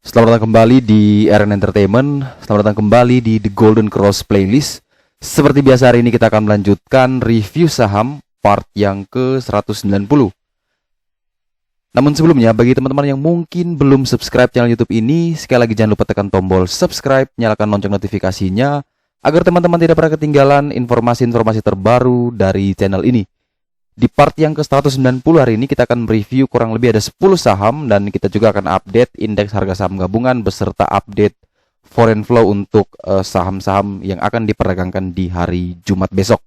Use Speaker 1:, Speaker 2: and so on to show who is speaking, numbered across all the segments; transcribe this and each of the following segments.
Speaker 1: Selamat datang kembali di RN Entertainment. Selamat datang kembali di The Golden Cross Playlist. Seperti biasa, hari ini kita akan melanjutkan review saham part yang ke-190. Namun sebelumnya, bagi teman-teman yang mungkin belum subscribe channel YouTube ini, sekali lagi jangan lupa tekan tombol subscribe, nyalakan lonceng notifikasinya, agar teman-teman tidak pernah ketinggalan informasi-informasi terbaru dari channel ini. Di part yang ke-190 hari ini kita akan mereview kurang lebih ada 10 saham, dan kita juga akan update indeks harga saham gabungan beserta update foreign flow untuk saham-saham yang akan diperdagangkan di hari Jumat besok.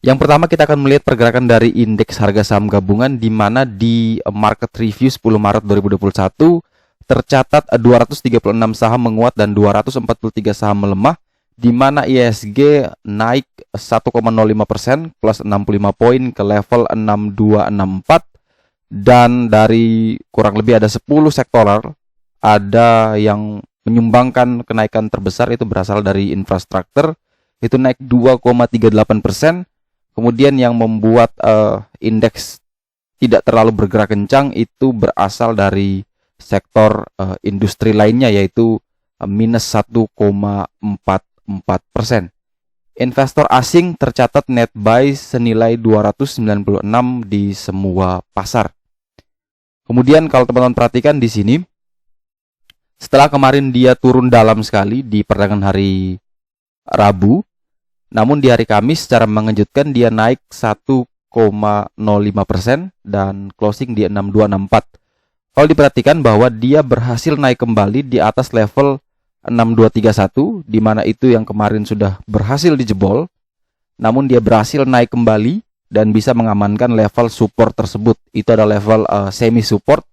Speaker 1: Yang pertama kita akan melihat pergerakan dari indeks harga saham gabungan, di mana di market review 10 Maret 2021 tercatat 236 saham menguat dan 243 saham melemah, di mana IHSG naik 1,05% plus 65 poin ke level 6264, dan dari kurang lebih ada 10 sektoral ada yang menyumbangkan kenaikan terbesar, itu berasal dari infrastruktur, itu naik 2,38%. Kemudian yang membuat indeks tidak terlalu bergerak kencang itu berasal dari sektor industri lainnya, yaitu minus 1,44%. Investor asing tercatat net buy senilai 296 di semua pasar. Kemudian kalau teman-teman perhatikan di sini, setelah kemarin dia turun dalam sekali di perdagangan hari Rabu, namun di hari Kamis secara mengejutkan dia naik 1,05% dan closing di 6264. Kalau diperhatikan bahwa dia berhasil naik kembali di atas level 6231, di mana itu yang kemarin sudah berhasil dijebol, namun dia berhasil naik kembali dan bisa mengamankan level support tersebut. Itu ada level semi support,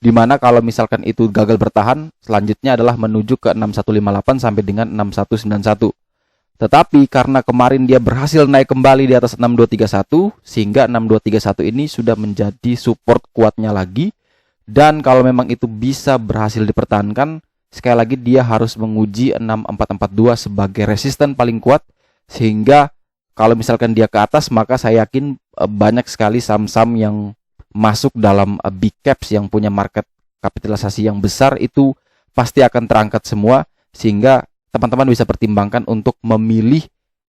Speaker 1: di mana kalau misalkan itu gagal bertahan, selanjutnya adalah menuju ke 6158 sampai dengan 6191. Tetapi karena kemarin dia berhasil naik kembali di atas 6231, sehingga 6231 ini sudah menjadi support kuatnya lagi. Dan kalau memang itu bisa berhasil dipertahankan, sekali lagi dia harus menguji 6442 sebagai resisten paling kuat. Sehingga kalau misalkan dia ke atas, maka saya yakin banyak sekali saham-saham yang masuk dalam big caps yang punya market kapitalisasi yang besar itu pasti akan terangkat semua, sehingga teman-teman bisa pertimbangkan untuk memilih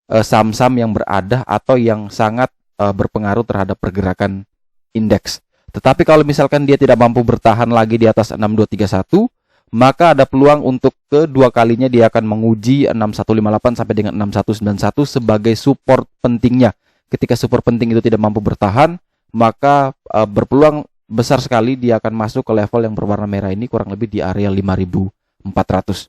Speaker 1: saham-saham yang berada atau yang sangat berpengaruh terhadap pergerakan indeks. Tetapi kalau misalkan dia tidak mampu bertahan lagi di atas 6231, maka ada peluang untuk kedua kalinya dia akan menguji 6158 sampai dengan 6191 sebagai support pentingnya. Ketika support penting itu tidak mampu bertahan, maka berpeluang besar sekali dia akan masuk ke level yang berwarna merah ini, kurang lebih di area 5400.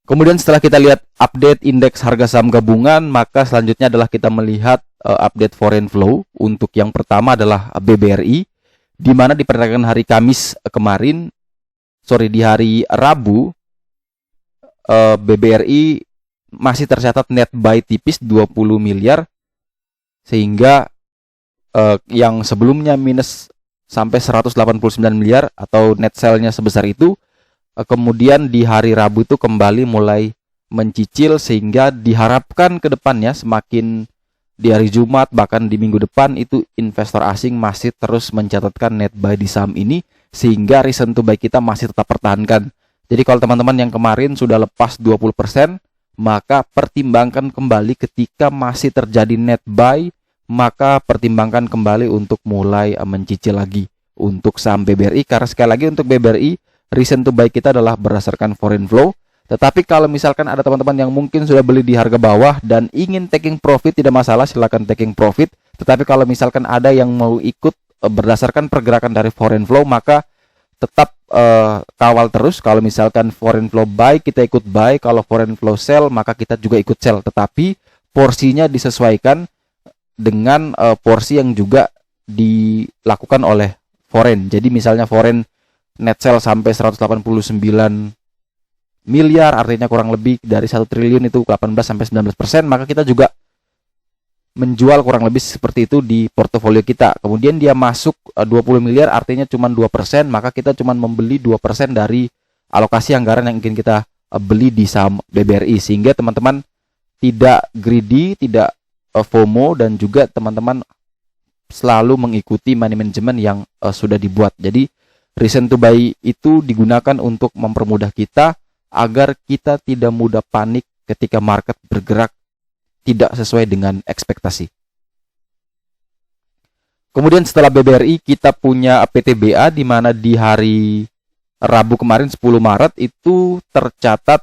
Speaker 1: Kemudian setelah kita lihat update indeks harga saham gabungan, maka selanjutnya adalah kita melihat update foreign flow. Untuk yang pertama adalah BBRI, di mana di perdagangan hari Kamis kemarin, di hari Rabu, BBRI masih tercatat net buy tipis 20 miliar, sehingga yang sebelumnya minus sampai 189 miliar atau net sell-nya sebesar itu, kemudian di hari Rabu itu kembali mulai mencicil, sehingga diharapkan ke depannya semakin di hari Jumat bahkan di minggu depan itu investor asing masih terus mencatatkan net buy di saham ini, sehingga reason to buy kita masih tetap pertahankan. Jadi kalau teman-teman yang kemarin sudah lepas 20%, maka pertimbangkan kembali ketika masih terjadi net buy, maka pertimbangkan kembali untuk mulai mencicil lagi untuk saham BBRI, karena sekali lagi untuk BBRI reason to buy kita adalah berdasarkan foreign flow. Tetapi kalau misalkan ada teman-teman yang mungkin sudah beli di harga bawah dan ingin taking profit, tidak masalah, silakan taking profit. Tetapi kalau misalkan ada yang mau ikut berdasarkan pergerakan dari foreign flow, maka tetap kawal terus. Kalau misalkan foreign flow buy, kita ikut buy. Kalau foreign flow sell, maka kita juga ikut sell. Tetapi porsinya disesuaikan dengan porsi yang juga dilakukan oleh foreign. Jadi misalnya foreign net sell sampai 189 miliar, artinya kurang lebih dari 1 triliun itu 18-19%, maka kita juga menjual kurang lebih seperti itu di portofolio kita. Kemudian dia masuk 20 miliar, artinya cuma 2%, maka kita cuma membeli 2% dari alokasi anggaran yang ingin kita beli di saham BBRI, sehingga teman-teman tidak greedy, tidak FOMO, dan juga teman-teman selalu mengikuti money management yang sudah dibuat. Jadi reason to buy itu digunakan untuk mempermudah kita agar kita tidak mudah panik ketika market bergerak tidak sesuai dengan ekspektasi. Kemudian setelah BBRI kita punya PTBA, di mana di hari Rabu kemarin 10 Maret itu tercatat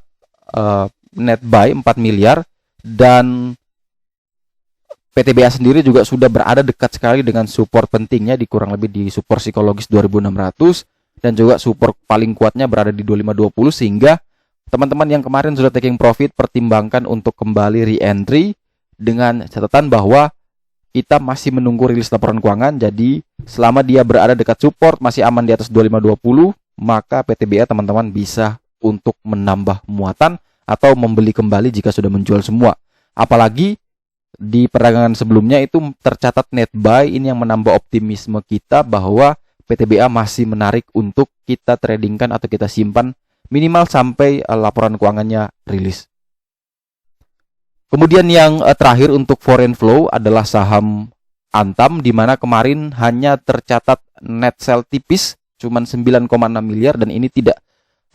Speaker 1: net buy 4 miliar, dan PTBA sendiri juga sudah berada dekat sekali dengan support pentingnya di kurang lebih di support psikologis 2600, dan juga support paling kuatnya berada di 2520, sehingga teman-teman yang kemarin sudah taking profit pertimbangkan untuk kembali re-entry dengan catatan bahwa kita masih menunggu rilis laporan keuangan. Jadi selama dia berada dekat support, masih aman di atas 2520, maka PTBA teman-teman bisa untuk menambah muatan atau membeli kembali jika sudah menjual semua. Apalagi di perdagangan sebelumnya itu tercatat net buy, ini yang menambah optimisme kita bahwa PTBA masih menarik untuk kita tradingkan atau kita simpan minimal sampai laporan keuangannya rilis. Kemudian yang terakhir untuk foreign flow adalah saham Antam, di mana kemarin hanya tercatat net sell tipis, cuman 9,6 miliar, dan ini tidak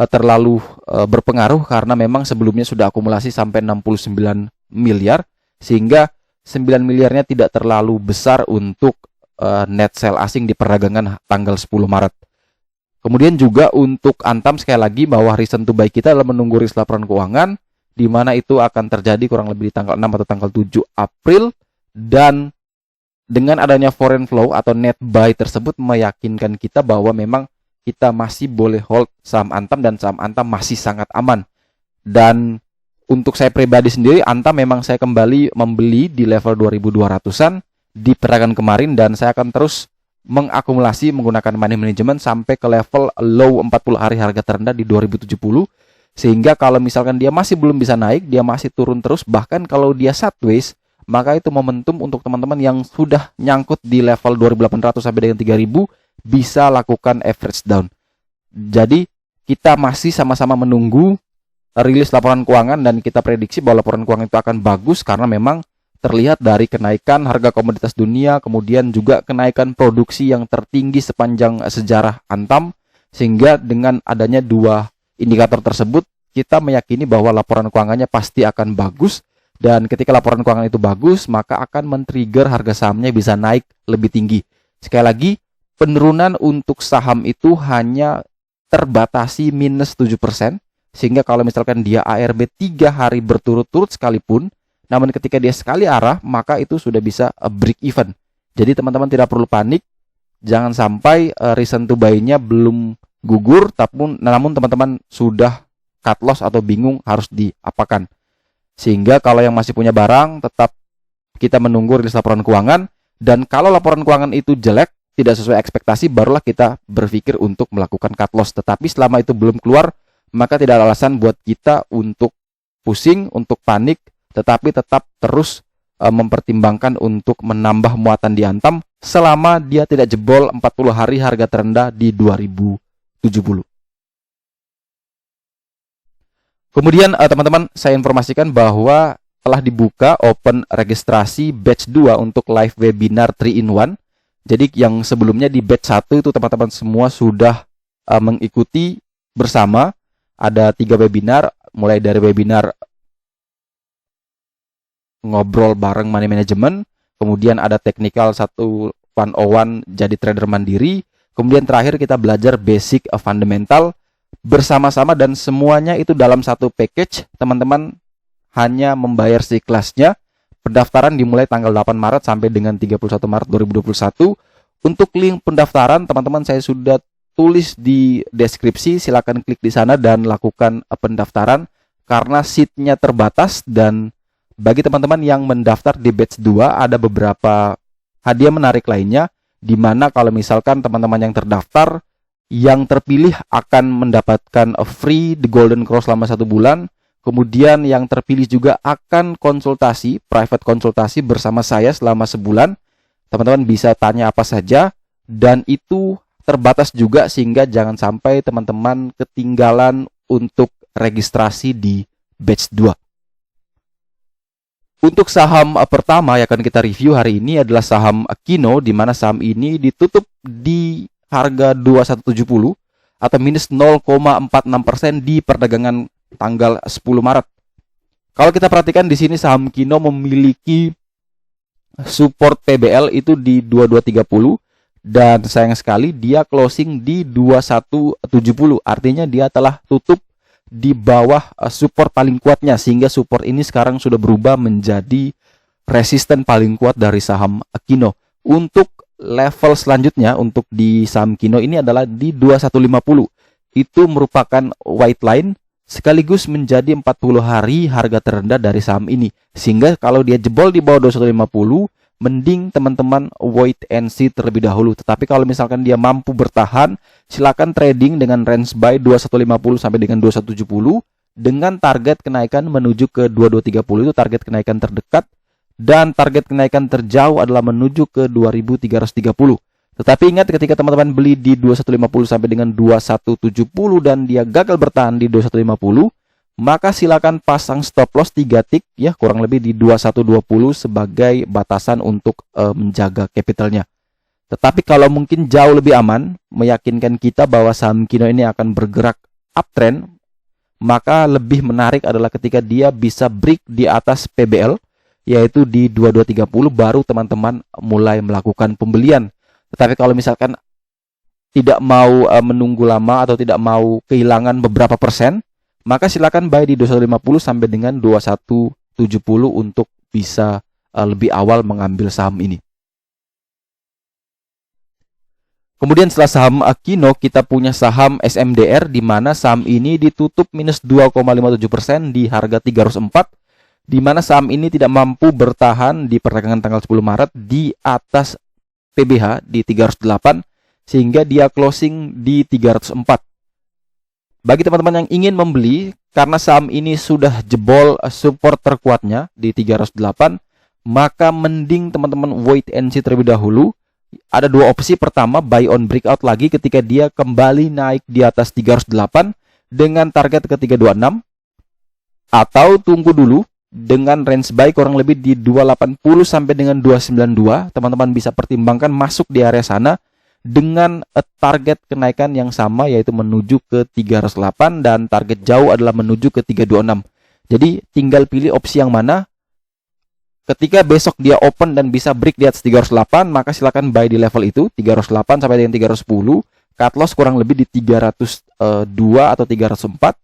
Speaker 1: terlalu berpengaruh karena memang sebelumnya sudah akumulasi sampai 69 miliar, sehingga 9 miliarnya tidak terlalu besar untuk net sell asing di perdagangan tanggal 10 Maret. Kemudian juga untuk Antam, sekali lagi bahwa reason to buy kita adalah menunggu rilis laporan keuangan, di mana itu akan terjadi kurang lebih di tanggal 6 atau tanggal 7 April, dan dengan adanya foreign flow atau net buy tersebut meyakinkan kita bahwa memang kita masih boleh hold saham Antam, dan saham Antam masih sangat aman. Dan untuk saya pribadi sendiri, Antam memang saya kembali membeli di level 2200-an di perdagangan kemarin, dan saya akan terus mengakumulasi menggunakan money management sampai ke level low 40 hari harga terendah di 2070. Sehingga kalau misalkan dia masih belum bisa naik, dia masih turun terus, bahkan kalau dia sideways, maka itu momentum untuk teman-teman yang sudah nyangkut di level 2800 sampai dengan 3000 bisa lakukan average down. Jadi kita masih sama-sama menunggu rilis laporan keuangan, dan kita prediksi bahwa laporan keuangan itu akan bagus karena memang terlihat dari kenaikan harga komoditas dunia, kemudian juga kenaikan produksi yang tertinggi sepanjang sejarah Antam, sehingga dengan adanya dua indikator tersebut, kita meyakini bahwa laporan keuangannya pasti akan bagus, dan ketika laporan keuangan itu bagus, maka akan men-trigger harga sahamnya bisa naik lebih tinggi. Sekali lagi, penurunan untuk saham itu hanya terbatasi minus 7%, sehingga kalau misalkan dia ARB 3 hari berturut-turut sekalipun, namun ketika dia sekali arah, maka itu sudah bisa break even. Jadi teman-teman tidak perlu panik, jangan sampai reason to buy-nya belum gugur, namun teman-teman sudah cut loss atau bingung harus diapakan. Sehingga kalau yang masih punya barang, tetap kita menunggu rilis laporan keuangan, dan kalau laporan keuangan itu jelek, tidak sesuai ekspektasi, barulah kita berpikir untuk melakukan cut loss. Tetapi selama itu belum keluar, maka tidak ada alasan buat kita untuk pusing, untuk panik, tetapi tetap terus mempertimbangkan untuk menambah muatan di Antam selama dia tidak jebol 40 hari harga terendah di 2070. Kemudian teman-teman, saya informasikan bahwa telah dibuka open registrasi batch 2 untuk live webinar 3-in-1. Jadi yang sebelumnya di batch 1 itu teman-teman semua sudah mengikuti bersama. Ada 3 webinar, mulai dari webinar ngobrol bareng money management, kemudian ada technical 101 jadi trader mandiri, kemudian terakhir kita belajar basic fundamental bersama-sama, dan semuanya itu dalam satu package. Teman-teman hanya membayar seikhlasnya. Pendaftaran dimulai tanggal 8 Maret sampai dengan 31 Maret 2021. Untuk link pendaftaran teman-teman saya sudah tulis di deskripsi, silakan klik di sana dan lakukan pendaftaran karena seatnya terbatas. Dan bagi teman-teman yang mendaftar di batch 2 ada beberapa hadiah menarik lainnya, di mana kalau misalkan teman-teman yang terdaftar yang terpilih akan mendapatkan free The Golden Cross selama 1 bulan. Kemudian yang terpilih juga akan konsultasi, private konsultasi bersama saya selama sebulan. Teman-teman bisa tanya apa saja, dan itu terbatas juga, sehingga jangan sampai teman-teman ketinggalan untuk registrasi di batch 2. Untuk saham pertama yang akan kita review hari ini adalah saham Kino, di mana saham ini ditutup di harga 2170 atau minus 0,46% di perdagangan tanggal 10 Maret. Kalau kita perhatikan di sini saham Kino memiliki support PBL itu di 2230 dan sayang sekali dia closing di 2170. Artinya dia telah tutup di bawah support paling kuatnya, sehingga support ini sekarang sudah berubah menjadi resisten paling kuat dari saham Kino. Untuk level selanjutnya untuk di saham Kino ini adalah di 2150. Itu merupakan white line sekaligus menjadi 40 hari harga terendah dari saham ini. Sehingga kalau dia jebol di bawah 2150, mending teman-teman wait and see terlebih dahulu. Tetapi kalau misalkan dia mampu bertahan, silakan trading dengan range buy 2150 sampai dengan 2170 dengan target kenaikan menuju ke 2230. Itu target kenaikan terdekat, dan target kenaikan terjauh adalah menuju ke 2330. Tetapi ingat, ketika teman-teman beli di 2150 sampai dengan 2170 dan dia gagal bertahan di 2150, maka silakan pasang stop loss 3 tick ya, kurang lebih di 2120 sebagai batasan untuk menjaga capitalnya. Tetapi kalau mungkin jauh lebih aman, meyakinkan kita bahwa saham Kino ini akan bergerak uptrend, maka lebih menarik adalah ketika dia bisa break di atas PBL, yaitu di 2230, baru teman-teman mulai melakukan pembelian. Tetapi kalau misalkan tidak mau menunggu lama atau tidak mau kehilangan beberapa persen, maka silakan buy di 2150 sampai dengan 2170 untuk bisa lebih awal mengambil saham ini. Kemudian setelah saham Kino, kita punya saham SMDR, di mana saham ini ditutup minus 2,57% di harga 304, di mana saham ini tidak mampu bertahan di perdagangan tanggal 10 Maret di atas PBH di 308, sehingga dia closing di 304. Bagi teman-teman yang ingin membeli, karena saham ini sudah jebol support terkuatnya di 308, maka mending teman-teman wait and see terlebih dahulu. Ada dua opsi. Pertama, buy on breakout lagi ketika dia kembali naik di atas 308 dengan target ke 326, atau tunggu dulu dengan range buy kurang lebih di 280 sampai dengan 292. Teman-teman bisa pertimbangkan masuk di area sana dengan target kenaikan yang sama, yaitu menuju ke 308, dan target jauh adalah menuju ke 326. Jadi tinggal pilih opsi yang mana. Ketika besok dia open dan bisa break di atas 308, maka silakan buy di level itu 308 sampai dengan 310. Cut loss kurang lebih di 302 atau 304.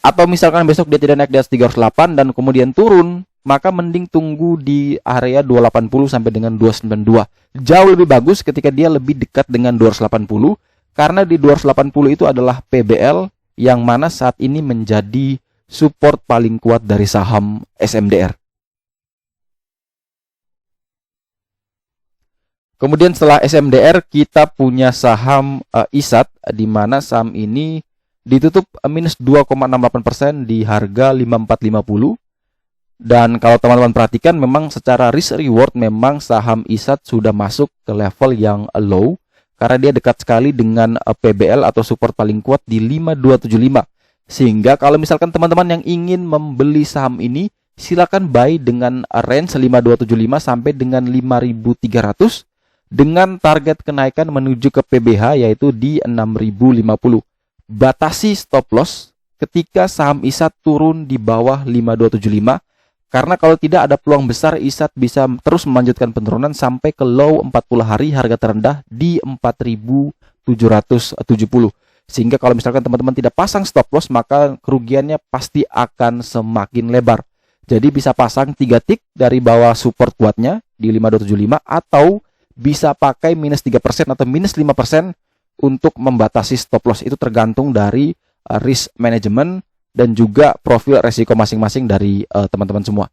Speaker 1: Atau misalkan besok dia tidak naik di atas 308 dan kemudian turun, maka mending tunggu di area 280 sampai dengan 292. Jauh lebih bagus ketika dia lebih dekat dengan 280, karena di 280 itu adalah PBL yang mana saat ini menjadi support paling kuat dari saham SMDR. Kemudian setelah SMDR, kita punya saham ISAT, di mana saham ini ditutup minus 2,68% di harga 5450. Dan kalau teman-teman perhatikan, memang secara risk reward memang saham ISAT sudah masuk ke level yang low, karena dia dekat sekali dengan PBL atau support paling kuat di 5275. Sehingga kalau misalkan teman-teman yang ingin membeli saham ini, silakan buy dengan range 5275 sampai dengan 5300 dengan target kenaikan menuju ke PBH yaitu di 6050. Batasi stop loss ketika saham ISAT turun di bawah 5275, karena kalau tidak ada peluang besar ISAT bisa terus melanjutkan penurunan sampai ke low 40 hari harga terendah di 4770. Sehingga kalau misalkan teman-teman tidak pasang stop loss, maka kerugiannya pasti akan semakin lebar. Jadi bisa pasang 3 tick dari bawah support kuatnya di 5275, atau bisa pakai minus 3% atau minus 5% untuk membatasi stop loss. Itu tergantung dari risk management dan juga profil resiko masing-masing dari teman-teman semua.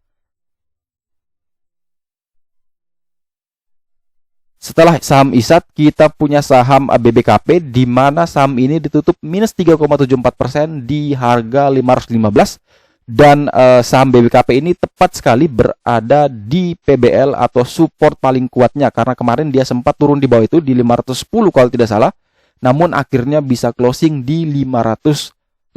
Speaker 1: Setelah saham ISAT, kita punya saham BBKP, di mana saham ini ditutup minus 3,74% di harga 515. Dan saham BBKP ini tepat sekali berada di PBL atau support paling kuatnya, karena kemarin dia sempat turun di bawah itu di 510 kalau tidak salah, namun akhirnya bisa closing di 515.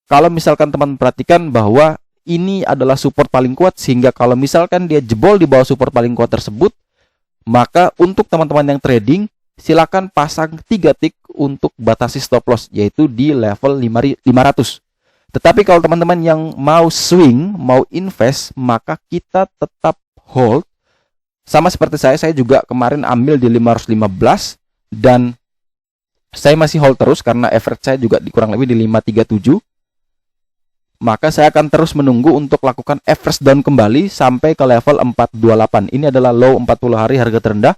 Speaker 1: Kalau misalkan teman perhatikan bahwa ini adalah support paling kuat, sehingga kalau misalkan dia jebol di bawah support paling kuat tersebut, maka untuk teman-teman yang trading, silakan pasang 3 tick untuk batasi stop loss, yaitu di level 500. Tetapi kalau teman-teman yang mau swing, mau invest, maka kita tetap hold. Sama seperti saya juga kemarin ambil di 515 dan saya masih hold terus karena average saya juga kurang lebih di 537. Maka saya akan terus menunggu untuk lakukan average down kembali sampai ke level 428. Ini adalah low 40 hari harga terendah.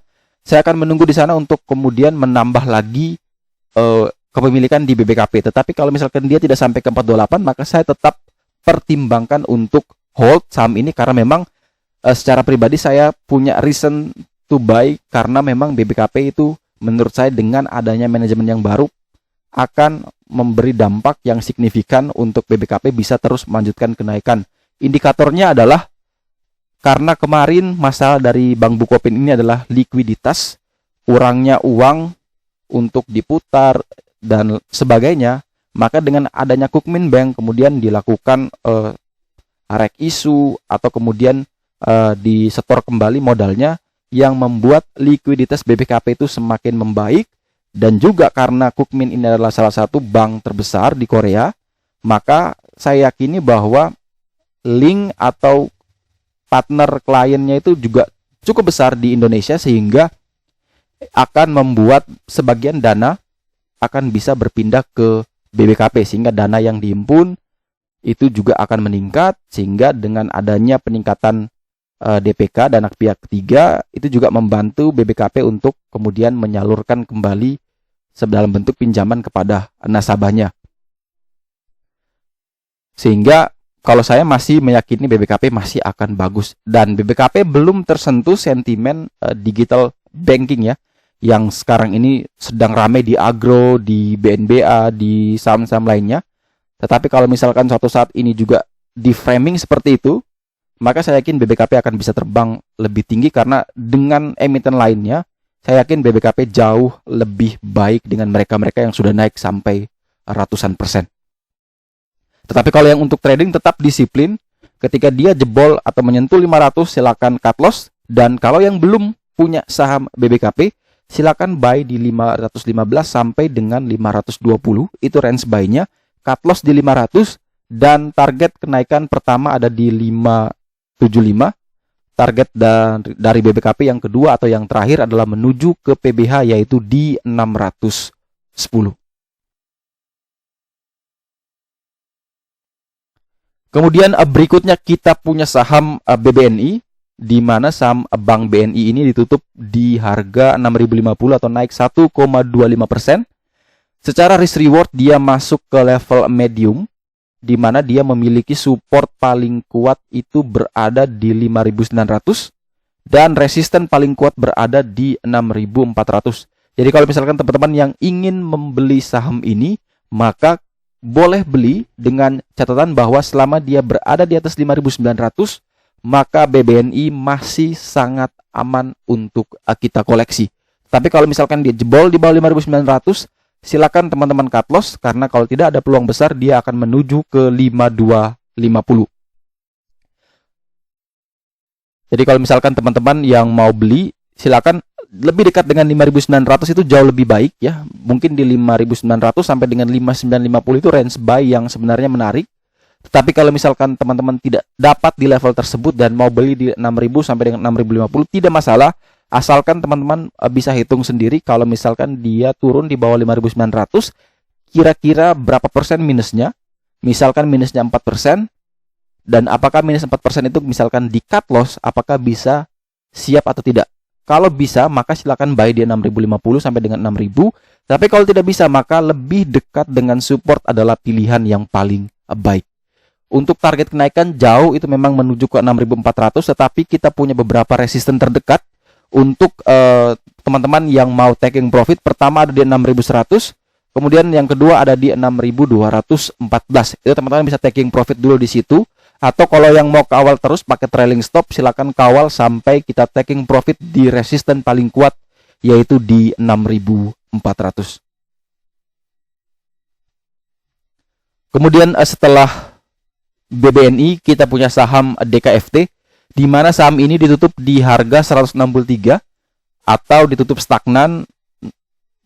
Speaker 1: Saya akan menunggu di sana untuk kemudian menambah lagi kepemilikan di BBKP. Tetapi kalau misalkan dia tidak sampai ke 428, maka saya tetap pertimbangkan untuk hold saham ini, karena memang secara pribadi saya punya reason to buy, karena memang BBKP itu menurut saya dengan adanya manajemen yang baru akan memberi dampak yang signifikan untuk BBKP bisa terus melanjutkan kenaikan. Indikatornya adalah karena kemarin masalah dari Bank Bukopin ini adalah likuiditas, kurangnya uang untuk diputar dan sebagainya, maka dengan adanya Kukmin Bank kemudian dilakukan rek isu atau kemudian disetor kembali modalnya, yang membuat likuiditas BBKP itu semakin membaik. Dan juga karena Kukmin ini adalah salah satu bank terbesar di Korea, maka saya yakini bahwa link atau partner kliennya itu juga cukup besar di Indonesia, sehingga akan membuat sebagian dana akan bisa berpindah ke BBKP, sehingga dana yang dihimpun itu juga akan meningkat, sehingga dengan adanya peningkatan DPK, dana pihak ketiga, itu juga membantu BBKP untuk kemudian menyalurkan kembali dalam bentuk pinjaman kepada nasabahnya. Sehingga kalau saya masih meyakini BBKP masih akan bagus, dan BBKP belum tersentuh sentimen digital banking ya, yang sekarang ini sedang ramai di agro, di BNBA, di saham-saham lainnya. Tetapi kalau misalkan suatu saat ini juga di framing seperti itu, maka saya yakin BBKP akan bisa terbang lebih tinggi, karena dengan emiten lainnya, saya yakin BBKP jauh lebih baik dengan mereka-mereka yang sudah naik sampai ratusan persen. Tetapi kalau yang untuk trading tetap disiplin, ketika dia jebol atau menyentuh 500 silakan cut loss, dan kalau yang belum punya saham BBKP silakan buy di 515 sampai dengan 520, itu range buy-nya, cut loss di 500, dan target kenaikan pertama ada di 575. Target dari BBKP yang kedua atau yang terakhir adalah menuju ke PBH, yaitu di 610. Kemudian berikutnya kita punya saham BBNI, di mana saham Bank BNI ini ditutup di harga 6.050 atau naik 1,25%. Secara risk reward dia masuk ke level medium, di mana dia memiliki support paling kuat itu berada di 5.900 dan resisten paling kuat berada di 6.400. Jadi kalau misalkan teman-teman yang ingin membeli saham ini, maka boleh beli dengan catatan bahwa selama dia berada di atas 5.900, maka BBNI masih sangat aman untuk kita koleksi. Tapi kalau misalkan dia jebol di bawah 5.900, silakan teman-teman cut loss, karena kalau tidak ada peluang besar dia akan menuju ke 5250. Jadi kalau misalkan teman-teman yang mau beli, silakan lebih dekat dengan 5.900 itu jauh lebih baik ya. Mungkin di 5.900 sampai dengan 5.950 itu range buy yang sebenarnya menarik. Tetapi kalau misalkan teman-teman tidak dapat di level tersebut dan mau beli di 6.000 sampai dengan 6.050, tidak masalah. Asalkan teman-teman bisa hitung sendiri, kalau misalkan dia turun di bawah 5.900, kira-kira berapa persen minusnya. Misalkan minusnya 4%, dan apakah minus 4% itu misalkan di cut loss, apakah bisa siap atau tidak. Kalau bisa, maka silakan buy di 6.050 sampai dengan 6.000. Tapi kalau tidak bisa, maka lebih dekat dengan support adalah pilihan yang paling baik. Untuk target kenaikan jauh itu memang menuju ke 6.400, tetapi kita punya beberapa resisten terdekat. Untuk teman-teman yang mau taking profit, pertama ada di 6.100, kemudian yang kedua ada di 6.214. Itu teman-teman bisa taking profit dulu di situ. Atau kalau yang mau kawal terus pakai trailing stop, silakan kawal sampai kita taking profit di resisten paling kuat, yaitu di 6.400. Kemudian setelah BBNI kita punya saham DKFT, di mana saham ini ditutup di harga 163 atau ditutup stagnan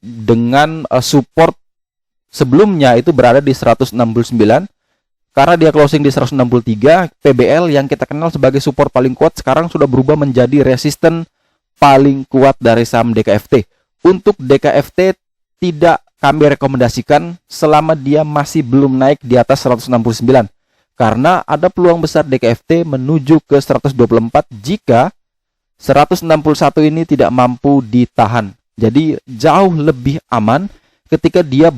Speaker 1: dengan support sebelumnya itu berada di 169. Karena dia closing di 163, PBL yang kita kenal sebagai support paling kuat sekarang sudah berubah menjadi resisten paling kuat dari saham DKFT. Untuk DKFT tidak kami rekomendasikan selama dia masih belum naik di atas 169. Karena ada peluang besar DKFT menuju ke 124 jika 161 ini tidak mampu ditahan. Jadi jauh lebih aman ketika dia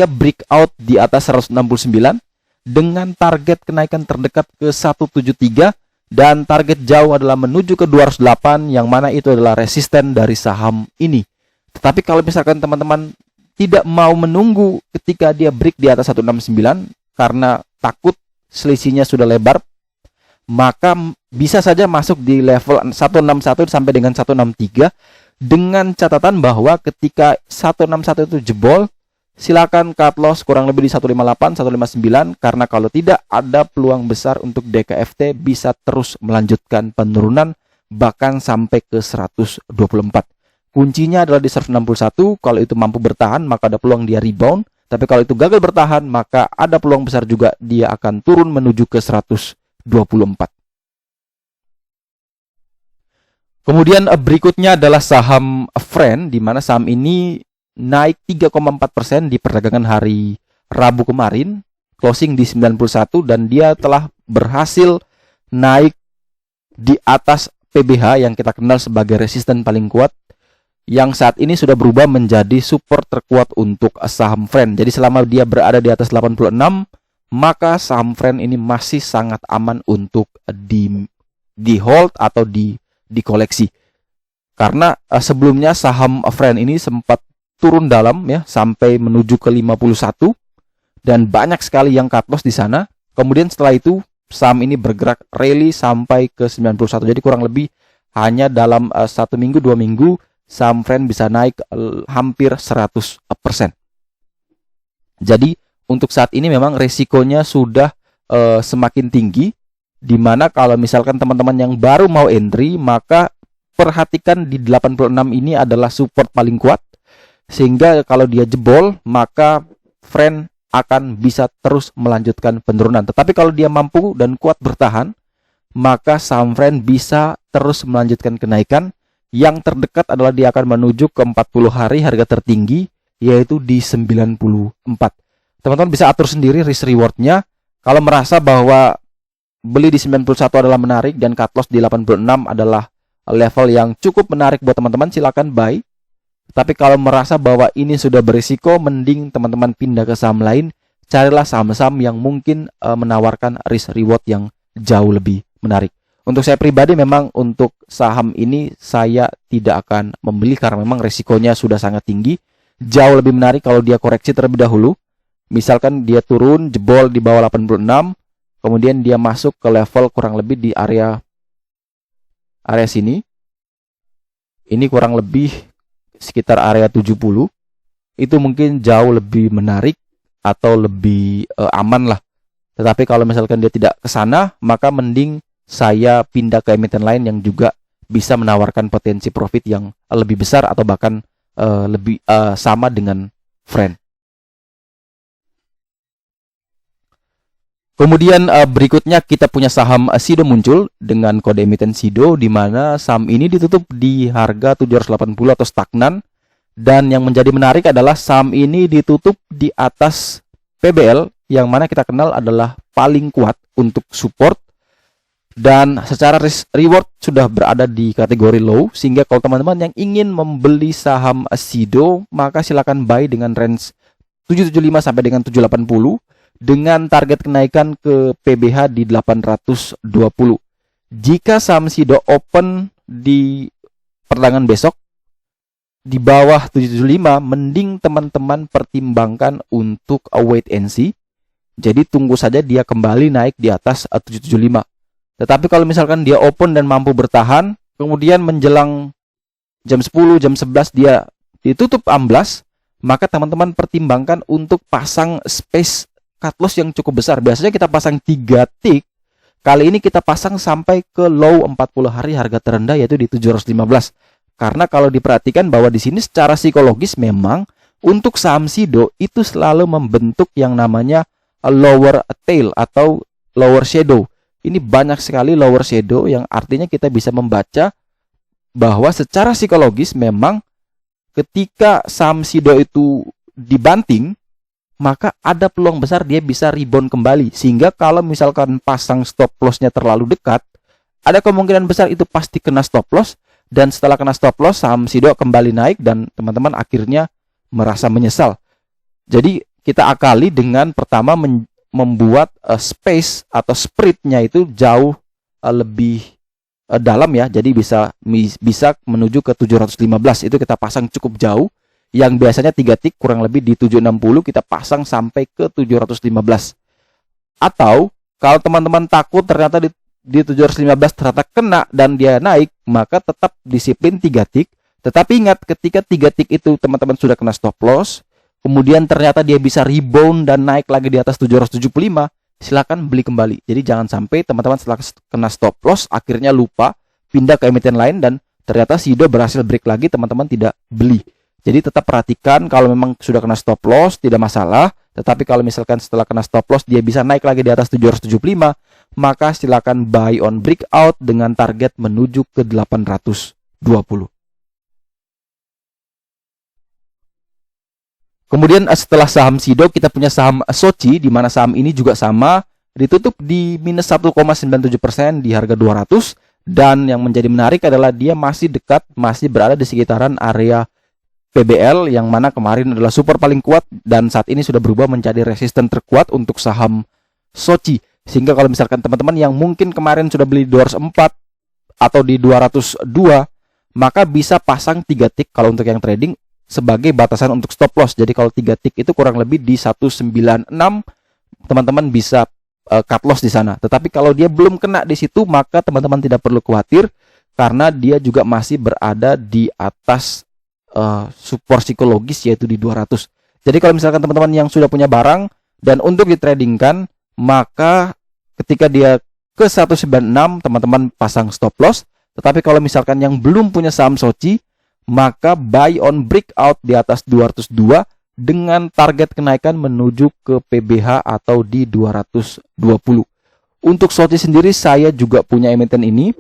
Speaker 1: breakout di atas 169 dengan target kenaikan terdekat ke 173 dan target jauh adalah menuju ke 208 yang mana itu adalah resisten dari saham ini. Tetapi kalau misalkan teman-teman tidak mau menunggu ketika dia break di atas 169 karena takut selisihnya sudah lebar, maka bisa saja masuk di level 161 sampai dengan 163 dengan catatan bahwa ketika 161 itu jebol, silakan cut loss kurang lebih di 158, 159 karena kalau tidak ada peluang besar untuk DKFT bisa terus melanjutkan penurunan bahkan sampai ke 124. Kuncinya adalah di 161, kalau itu mampu bertahan maka ada peluang dia rebound, tapi kalau itu gagal bertahan maka ada peluang besar juga dia akan turun menuju ke 124. Kemudian berikutnya adalah saham Friend, di mana saham ini naik 3,4% di perdagangan hari Rabu kemarin, closing di 91 dan dia telah berhasil naik di atas PBH yang kita kenal sebagai resisten paling kuat yang saat ini sudah berubah menjadi support terkuat untuk saham Friend. Jadi selama dia berada di atas 86, maka saham Friend ini masih sangat aman untuk di hold atau di koleksi. Karena sebelumnya saham Friend ini sempat turun dalam ya sampai menuju ke 51 dan banyak sekali yang cut loss di sana. Kemudian setelah itu saham ini bergerak rally sampai ke 91. Jadi kurang lebih hanya dalam 1 minggu 2 minggu saham Friend bisa naik hampir 100%. Jadi untuk saat ini memang resikonya sudah semakin tinggi, di mana kalau misalkan teman-teman yang baru mau entry maka perhatikan di 86 ini adalah support paling kuat. Sehingga kalau dia jebol, maka Friend akan bisa terus melanjutkan penurunan. Tetapi kalau dia mampu dan kuat bertahan, maka saham Friend bisa terus melanjutkan kenaikan. Yang terdekat adalah dia akan menuju ke 40 hari harga tertinggi, yaitu di 94. Teman-teman bisa atur sendiri risk rewardnya. Kalau merasa bahwa beli di 91 adalah menarik dan cut loss di 86 adalah level yang cukup menarik buat teman-teman, silakan buy. Tapi kalau merasa bahwa ini sudah berisiko, mending teman-teman pindah ke saham lain. Carilah saham-saham yang mungkin menawarkan risk reward yang jauh lebih menarik. Untuk saya pribadi memang untuk saham ini saya tidak akan membeli karena memang risikonya sudah sangat tinggi. Jauh lebih menarik kalau dia koreksi terlebih dahulu. Misalkan dia turun jebol di bawah 86, kemudian dia masuk ke level kurang lebih di area sini. Ini kurang lebih sekitar area 70, itu mungkin jauh lebih menarik atau lebih aman lah. Tetapi kalau misalkan dia tidak ke sana, maka mending saya pindah ke emiten lain yang juga bisa menawarkan potensi profit yang lebih besar atau bahkan lebih sama dengan Friend. Kemudian berikutnya kita punya saham Sido muncul dengan kode emiten Sido, di mana saham ini ditutup di harga 780 atau stagnan. Dan yang menjadi menarik adalah saham ini ditutup di atas PBL yang mana kita kenal adalah paling kuat untuk support. Dan secara risk reward sudah berada di kategori low, sehingga kalau teman-teman yang ingin membeli saham Sido maka silakan buy dengan range 775 sampai dengan 780 dengan target kenaikan ke PBH di 820. Jika saham Sido open di perdagangan besok di bawah 775, mending teman-teman pertimbangkan untuk wait and see. Jadi tunggu saja dia kembali naik di atas 775. Tetapi kalau misalkan dia open dan mampu bertahan, kemudian menjelang jam 10, jam 11 dia ditutup amblas, maka teman-teman pertimbangkan untuk pasang space cut loss yang cukup besar. Biasanya kita pasang 3 tick. Kali ini kita pasang sampai ke low 40 hari harga terendah, yaitu di 715. Karena kalau diperhatikan bahwa di sini secara psikologis memang untuk saham SIDO itu selalu membentuk yang namanya lower tail atau lower shadow. Ini banyak sekali lower shadow yang artinya kita bisa membaca bahwa secara psikologis memang ketika saham SIDO itu dibanting, maka ada peluang besar dia bisa rebound kembali. Sehingga kalau misalkan pasang stop loss-nya terlalu dekat, ada kemungkinan besar itu pasti kena stop loss. Dan setelah kena stop loss, saham SIDO kembali naik dan teman-teman akhirnya merasa menyesal. Jadi kita akali dengan pertama membuat space atau spread-nya itu jauh lebih dalam ya. Jadi bisa menuju ke 715. Itu kita pasang cukup jauh. Yang biasanya 3 tick kurang lebih di 760, kita pasang sampai ke 715. Atau kalau teman-teman takut ternyata di 715 ternyata kena dan dia naik, maka tetap disiplin 3 tick. Tetapi ingat, ketika 3 tick itu teman-teman sudah kena stop loss, kemudian ternyata dia bisa rebound dan naik lagi di atas 775, silakan beli kembali. Jadi jangan sampai teman-teman setelah kena stop loss akhirnya lupa pindah ke emiten lain dan ternyata SIDO berhasil break lagi, teman-teman tidak beli. Jadi tetap perhatikan, kalau memang sudah kena stop loss tidak masalah. Tetapi kalau misalkan setelah kena stop loss dia bisa naik lagi di atas 775, maka silakan buy on breakout dengan target menuju ke 820. Kemudian setelah saham SIDO kita punya saham SOCI, di mana saham ini juga sama, ditutup di minus 1,97% di harga 200. Dan yang menjadi menarik adalah dia masih dekat, masih berada di sekitaran area PBL yang mana kemarin adalah super paling kuat dan saat ini sudah berubah menjadi resisten terkuat untuk saham SOCI. Sehingga kalau misalkan teman-teman yang mungkin kemarin sudah beli 204 atau di 202, maka bisa pasang 3 tick kalau untuk yang trading sebagai batasan untuk stop loss. Jadi kalau 3 tick itu kurang lebih di 196, teman-teman bisa cut loss di sana. Tetapi kalau dia belum kena di situ, maka teman-teman tidak perlu khawatir karena dia juga masih berada di atas support psikologis yaitu di 200. Jadi kalau misalkan teman-teman yang sudah punya barang dan untuk ditradingkan, maka ketika dia ke 196 teman-teman pasang stop loss. Tetapi kalau misalkan yang belum punya saham SOCI, maka buy on breakout di atas 202 dengan target kenaikan menuju ke PBH atau di 220. Untuk SOCI sendiri saya juga punya emiten ini,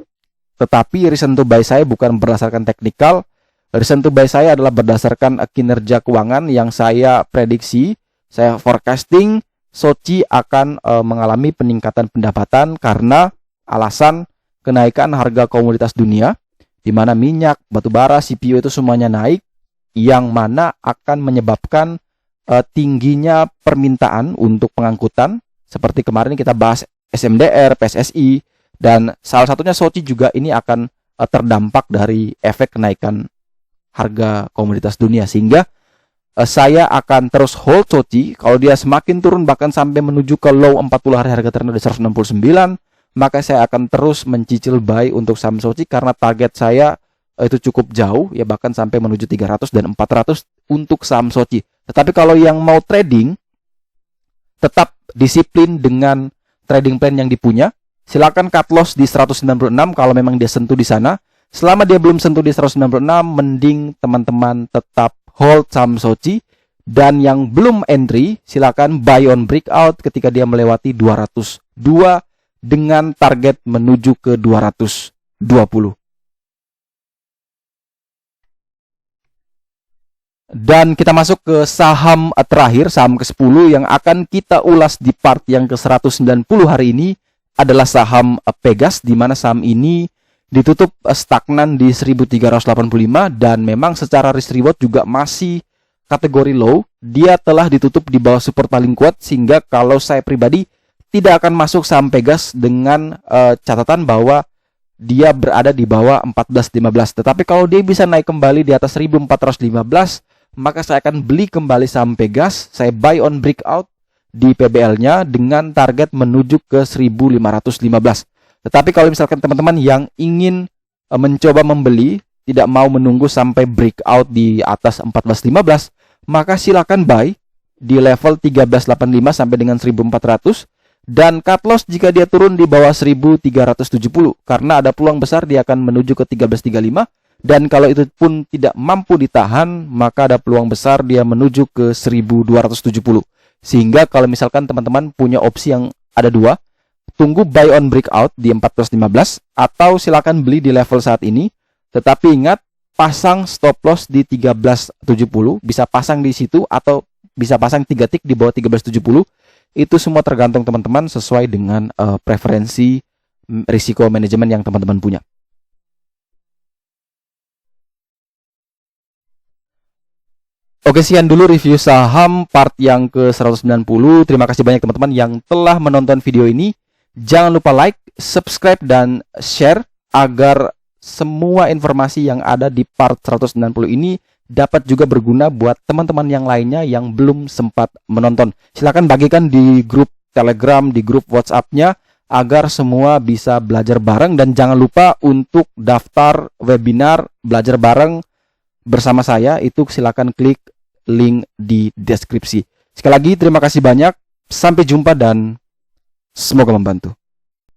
Speaker 1: tetapi reason to buy saya bukan berdasarkan teknikal. Reason to buy saya adalah berdasarkan kinerja keuangan yang saya prediksi, saya forecasting SOCI akan mengalami peningkatan pendapatan karena alasan kenaikan harga komoditas dunia, di mana minyak, batu bara, CPO itu semuanya naik, yang mana akan menyebabkan tingginya permintaan untuk pengangkutan, seperti kemarin kita bahas SMDR, PSSI, dan salah satunya SOCI juga ini akan terdampak dari efek kenaikan harga komoditas dunia. Sehingga saya akan terus hold SOCI. Kalau dia semakin turun bahkan sampai menuju ke low 40 hari harga terendah di 169, maka saya akan terus mencicil buy untuk saham SOCI karena target saya itu cukup jauh ya, bahkan sampai menuju 300 dan 400 untuk saham SOCI. Tetapi kalau yang mau trading, tetap disiplin dengan trading plan yang dipunya. Silakan cut loss di 196 kalau memang dia sentuh di sana. Selama dia belum sentuh di 196, mending teman-teman tetap hold saham SOCI. Dan yang belum entry, silakan buy on breakout ketika dia melewati 202 dengan target menuju ke 220. Dan kita masuk ke saham terakhir, saham ke-10 yang akan kita ulas di part yang ke-190 hari ini adalah saham Pegas, di mana saham ini ditutup stagnan di 1385 dan memang secara risk reward juga masih kategori low. Dia telah ditutup di bawah support paling kuat, sehingga kalau saya pribadi tidak akan masuk saham Pegas dengan catatan bahwa dia berada di bawah 14.15. Tetapi kalau dia bisa naik kembali di atas 1415, maka saya akan beli kembali saham Pegas. Saya buy on breakout di PBL-nya dengan target menuju ke 1515. Tetapi kalau misalkan teman-teman yang ingin mencoba membeli, tidak mau menunggu sampai breakout di atas 14.15, maka silakan buy di level 1385 sampai dengan 1400, dan cut loss jika dia turun di bawah 1370 karena ada peluang besar dia akan menuju ke 1335, dan kalau itu pun tidak mampu ditahan maka ada peluang besar dia menuju ke 1270. Sehingga kalau misalkan teman-teman punya opsi yang ada dua, tunggu buy on breakout di 1415 atau silakan beli di level saat ini, tetapi ingat pasang stop loss di 1370, bisa pasang di situ atau bisa pasang 3 tick di bawah 1370. Itu semua tergantung teman-teman sesuai dengan preferensi risiko manajemen yang teman-teman punya. Oke, sekian dulu review saham part yang ke-190. Terima kasih banyak teman-teman yang telah menonton video ini. Jangan lupa like, subscribe, dan share agar semua informasi yang ada di part 190 ini dapat juga berguna buat teman-teman yang lainnya yang belum sempat menonton. Silakan bagikan di grup Telegram, di grup WhatsApp-nya agar semua bisa belajar bareng, dan jangan lupa untuk daftar webinar belajar bareng bersama saya, itu silakan klik link di deskripsi. Sekali lagi terima kasih banyak, sampai jumpa dan semoga membantu.